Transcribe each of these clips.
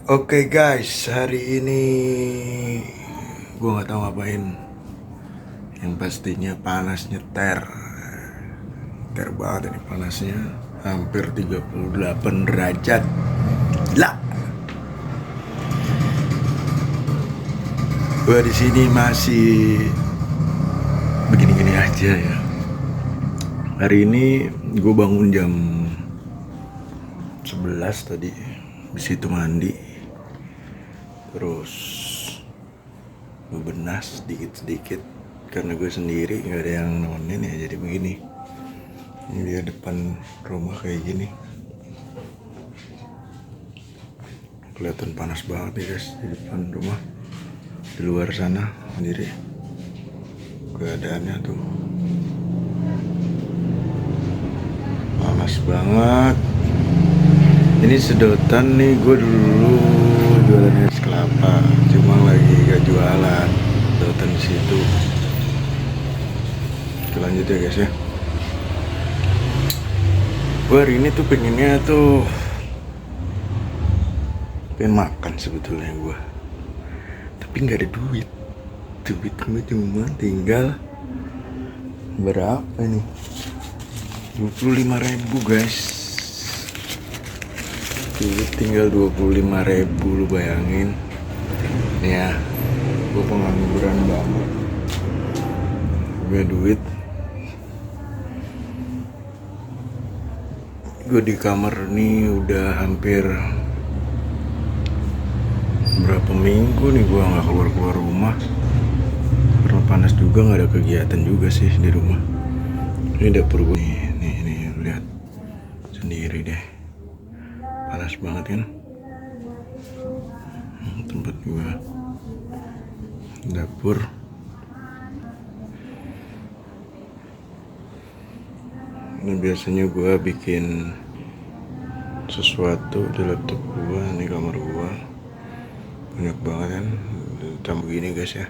Oke guys, hari ini gue nggak tahu ngapain. Yang pastinya panasnya ter banget ini panasnya, hampir 38 derajat. Gila. Gue di sini masih begini-gini aja ya. Hari ini gue bangun jam 11 tadi, di situ mandi, terus bebenas sedikit-sedikit karena gue sendiri nggak ada yang nemenin ya, jadi begini. Ini dia depan rumah kayak gini, kelihatan panas banget nih guys di depan rumah. Di luar sana sendiri keadaannya tuh panas banget. Ini sedotan nih, gue dulu jualan es kelapa, cuma lagi gak jualan sedotan di situ. Oke, lanjut ya guys ya. Gue hari ini tuh pengennya tuh pengen makan sebetulnya gue, tapi nggak ada duit gue cuma tinggal berapa nih, 25.000 guys. Duit tinggal 25.000, lu bayangin ya. Gue pengangguran banget, gue duit. Gue di kamar nih udah hampir berapa minggu nih gue nggak keluar rumah karena panas juga, nggak ada kegiatan juga sih di rumah. Ini dapur gue nih lihat sendiri deh, panas banget kan. Tempat gue dapur. Ini biasanya gue bikin sesuatu di laptop gue. Ini kamar gue banyak banget kan, tambah gini guys ya.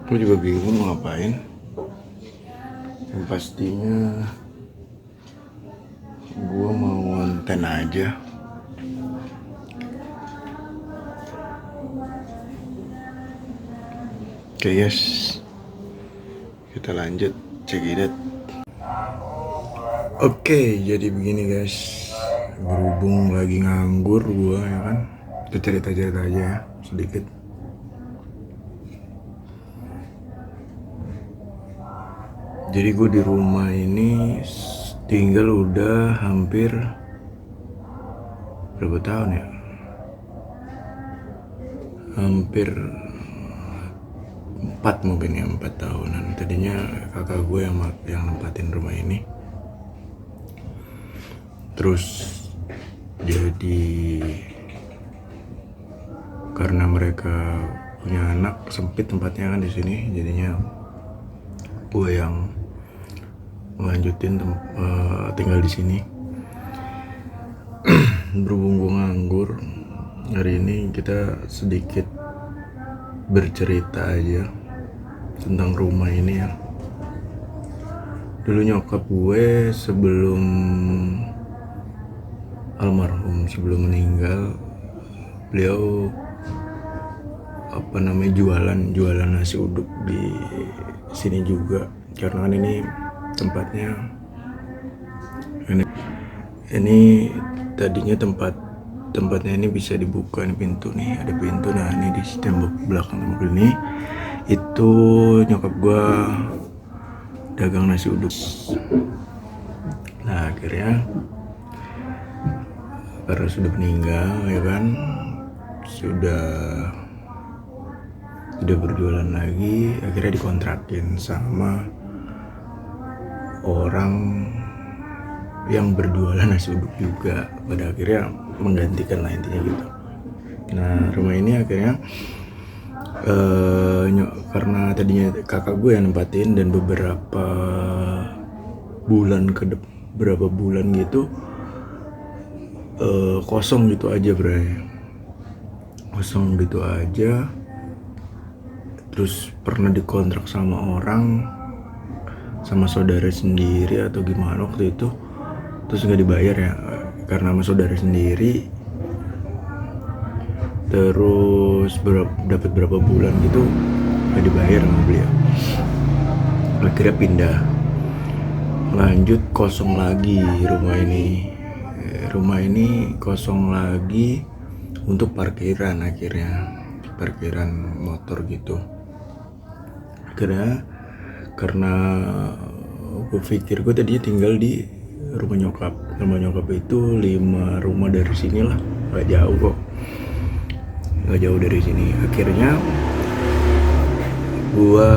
Gue juga bingung mau ngapain. Yang pastinya gue mau konten aja. Oke guys, kita lanjut cekidet. Oke, jadi begini guys, berhubung lagi nganggur gue ya kan, kita cerita aja ya sedikit. Jadi gue di rumah ini tinggal udah hampir berapa tahun ya? Hampir 4 mungkin ya, 4 tahunan. Tadinya kakak gue yang nempatin rumah ini. Terus jadi karena mereka punya anak, sempit tempatnya kan di sini, jadinya gue yang melanjutin tinggal di sini. Berhubung gue nganggur, hari ini kita sedikit bercerita aja tentang rumah ini ya. Dulu nyokap gue sebelum almarhum, sebelum meninggal, beliau jualan nasi uduk di sini juga, karena kan ini tempatnya ini tadinya tempatnya ini bisa dibuka, ini pintu nih, ada pintu. Nah ini di tembok belakang tembok ini itu nyokap gua dagang nasi uduk. Nah akhirnya karena sudah meninggal ya kan, sudah berjualan lagi, akhirnya dikontrakin sama orang yang berjualan nasi uduk juga, pada akhirnya menggantikan lah intinya gitu. Nah rumah ini akhirnya karena tadinya kakak gue yang nempatin, dan beberapa bulan gitu kosong gitu aja. Terus pernah dikontrak sama orang, sama saudara sendiri atau gimana waktu itu, terus nggak dibayar ya. karena sama saudara sendiri, terus dapat berapa bulan gitu gak dibayar sama beliau. Akhirnya pindah, lanjut kosong lagi rumah ini kosong lagi untuk parkiran, akhirnya parkiran motor gitu. Akhirnya karena gue pikir gue tadinya tinggal di rumah nyokap itu 5 rumah dari sini lah, gak jauh dari sini. Akhirnya gue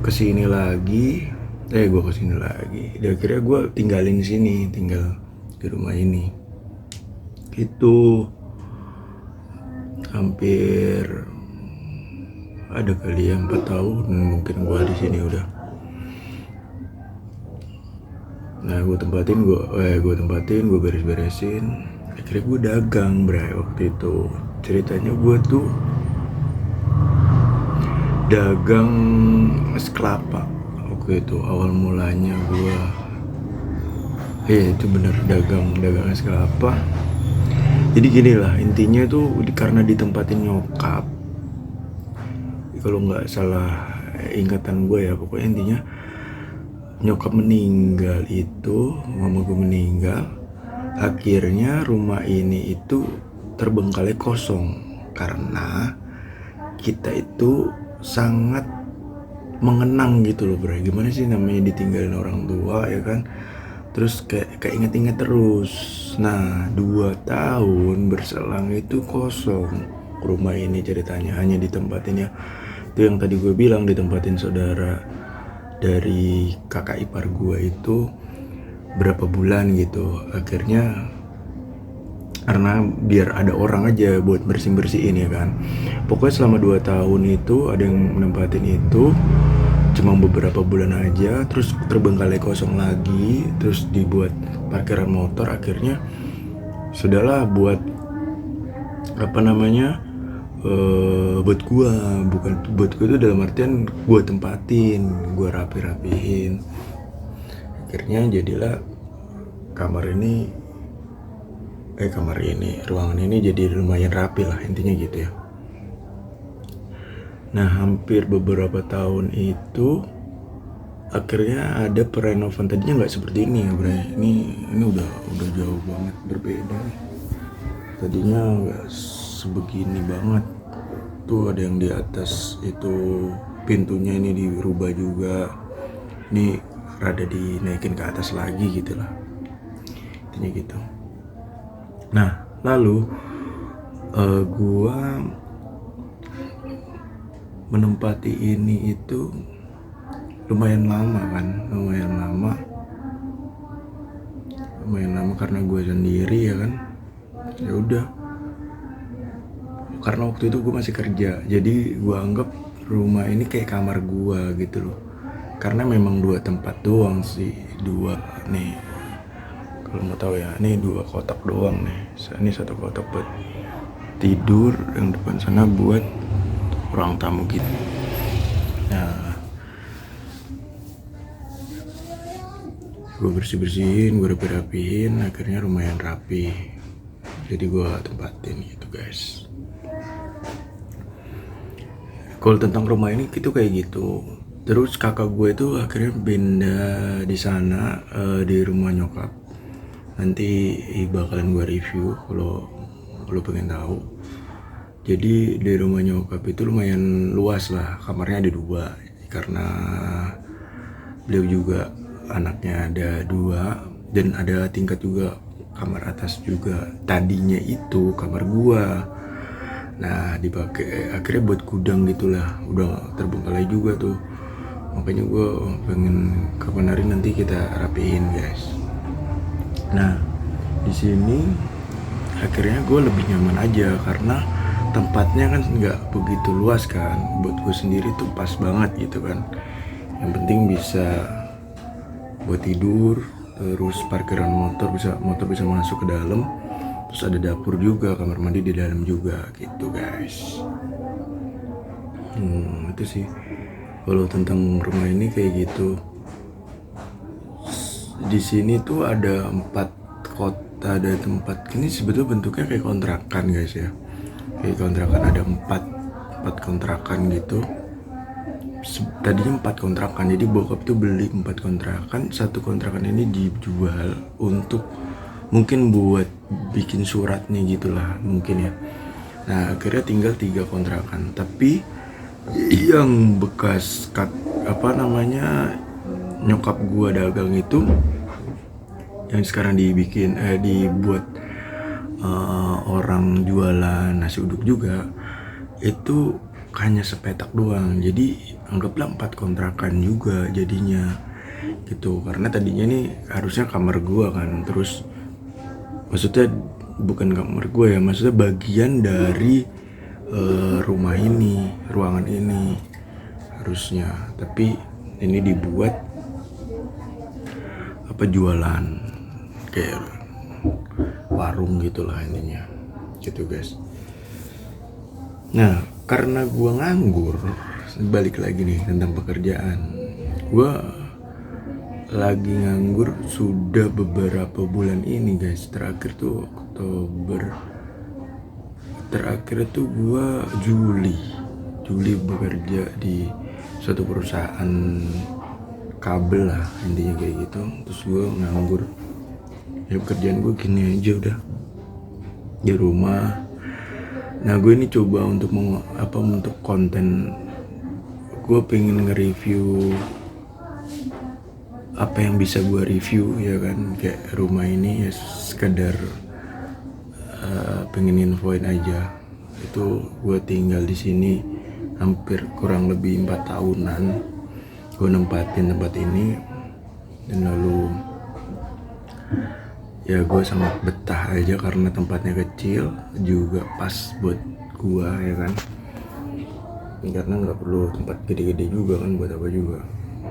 kesini lagi. Dan akhirnya gue tinggal di rumah ini. Itu hampir ada kali ya 4 tahun mungkin gue di sini udah. Nah gue tempatin, gue beresin. Akhirnya gue dagang, waktu itu. Ceritanya gue tuh dagang es kelapa. Waktu itu awal mulanya gue, itu bener dagang es kelapa. Jadi gini lah, intinya tuh karena ditempatin nyokap. Kalau nggak salah ingatan gue ya, pokoknya intinya nyokap meninggal itu, mama gue meninggal. Akhirnya rumah ini itu terbengkalai kosong karena kita itu sangat mengenang gitu loh bro. Gimana sih namanya ditinggalin orang tua ya kan, terus kayak inget-inget terus. Nah 2 tahun berselang itu kosong rumah ini, ceritanya hanya ditempatin ya itu yang tadi gue bilang, ditempatin saudara dari kakak ipar gue itu berapa bulan gitu. Akhirnya karena biar ada orang aja buat bersihin ya kan. Pokoknya selama 2 tahun itu ada yang menempatin itu cuma beberapa bulan aja, terus terbengkalai kosong lagi, terus dibuat parkiran motor. Akhirnya sudahlah buat buat gua, bukan buat gua itu dalam artian gua tempatin, gua rapihin. Akhirnya jadilah ruangan ini jadi lumayan rapi lah, intinya gitu ya. Nah hampir beberapa tahun itu akhirnya ada perenovan. Tadinya nggak seperti ini ya bro, ini udah jauh banget berbeda. Tadinya nggak sebegini banget tuh, ada yang di atas itu pintunya ini dirubah juga, ini rada dinaikin ke atas lagi gitu lah, intinya gitu. Nah lalu gua menempati ini itu lumayan lama karena gue sendiri ya kan. Ya udah, karena waktu itu gue masih kerja, jadi gue anggap rumah ini kayak kamar gue gitu loh. Karena memang 2 tempat doang sih, 2 nih kalau mau tahu ya, ini 2 kotak doang nih. Ini 1 kotak buat tidur, yang depan sana buat ruang tamu gitu. Nah gue bersihin, gue rapihin, akhirnya lumayan rapi. Jadi gue tempatin gitu guys. Kalau tentang rumah ini gitu kayak gitu. Terus kakak gue itu akhirnya pindah di sana, di rumah nyokap. Nanti bakalan gue review kalau lo pengen tahu. Jadi di rumah nyokap itu lumayan luas lah, kamarnya ada 2 karena beliau juga anaknya ada 2 dan ada tingkat juga, kamar atas juga. Tadinya itu kamar gua, nah dipakai akhirnya buat gudang gitulah, udah terbengkalai juga tuh. Makanya gua pengen kapan hari nanti kita rapihin guys. Nah di sini akhirnya gue lebih nyaman aja karena tempatnya kan nggak begitu luas kan. Buat gue sendiri tuh pas banget gitu kan. Yang penting bisa buat tidur, terus parkiran motor bisa masuk ke dalam, terus ada dapur juga, kamar mandi di dalam juga gitu guys. Itu sih kalau tentang rumah ini kayak gitu. Di sini tuh ada 4 kota ada tempat ini sebetulnya bentuknya kayak kontrakan guys ya, kayak kontrakan, ada empat kontrakan gitu. Tadinya 4 kontrakan, jadi bokap tuh beli 4 kontrakan. Satu kontrakan ini dijual untuk mungkin buat bikin suratnya gitulah mungkin ya. Nah akhirnya tinggal 3 kontrakan, tapi yang bekas nyokap gua dagang itu, yang sekarang dibuat orang jualan nasi uduk juga, itu hanya sepetak doang. Jadi anggaplah 4 kontrakan juga jadinya gitu. Karena tadinya nih harusnya kamar gua kan, terus maksudnya bukan kamar gua ya, maksudnya bagian dari rumah ini, ruangan ini harusnya, tapi ini dibuat jualan kayak warung gitulah intinya gitu guys. Nah karena gua nganggur, balik lagi nih tentang pekerjaan, gua lagi nganggur sudah beberapa bulan ini guys. Terakhir tuh Oktober, terakhir tuh gua Juli bekerja di suatu perusahaan kabel lah intinya kayak gitu. Terus gue nganggur, ya pekerjaan gue gini aja udah di rumah. Nah gue ini coba untuk untuk konten, gue pengen nge-review apa yang bisa gue review ya kan, kayak rumah ini ya sekedar pengen infoin aja. Itu gue tinggal di sini hampir kurang lebih 4 tahunan. Gue nempatin tempat ini, dan lalu ya gue sangat betah aja karena tempatnya kecil juga, pas buat gue ya kan, karena nggak perlu tempat gede-gede juga kan, buat apa juga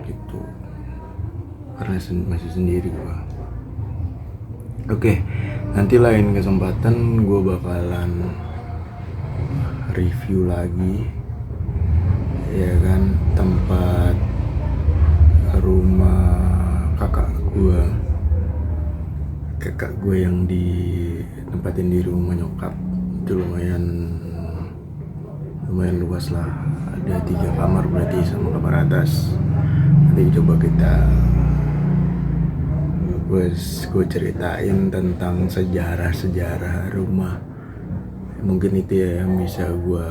gitu, karena masih sendiri gue. Oke, nanti lain kesempatan gue bakalan review lagi ya kan, tempat rumah kakak gue yang ditempatin di rumah nyokap. Itu lumayan luas lah, ada 3 kamar berarti sama kamar atas. Nanti coba gue ceritain tentang sejarah rumah, mungkin itu ya yang bisa gue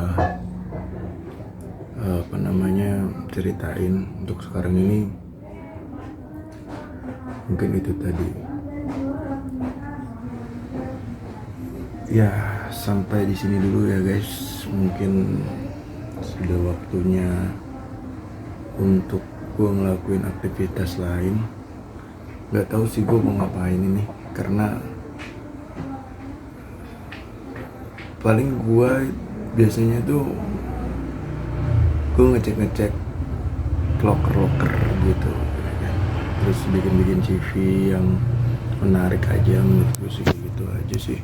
ceritain untuk sekarang ini. Mungkin itu tadi ya, sampai di sini dulu ya guys. Mungkin sudah waktunya untuk gue ngelakuin aktivitas lain. Gak tahu sih gue mau ngapain ini, karena paling gue biasanya tuh gue ngecek loker gitu, terus bikin CV yang menarik aja menurut gue sih, gitu aja sih.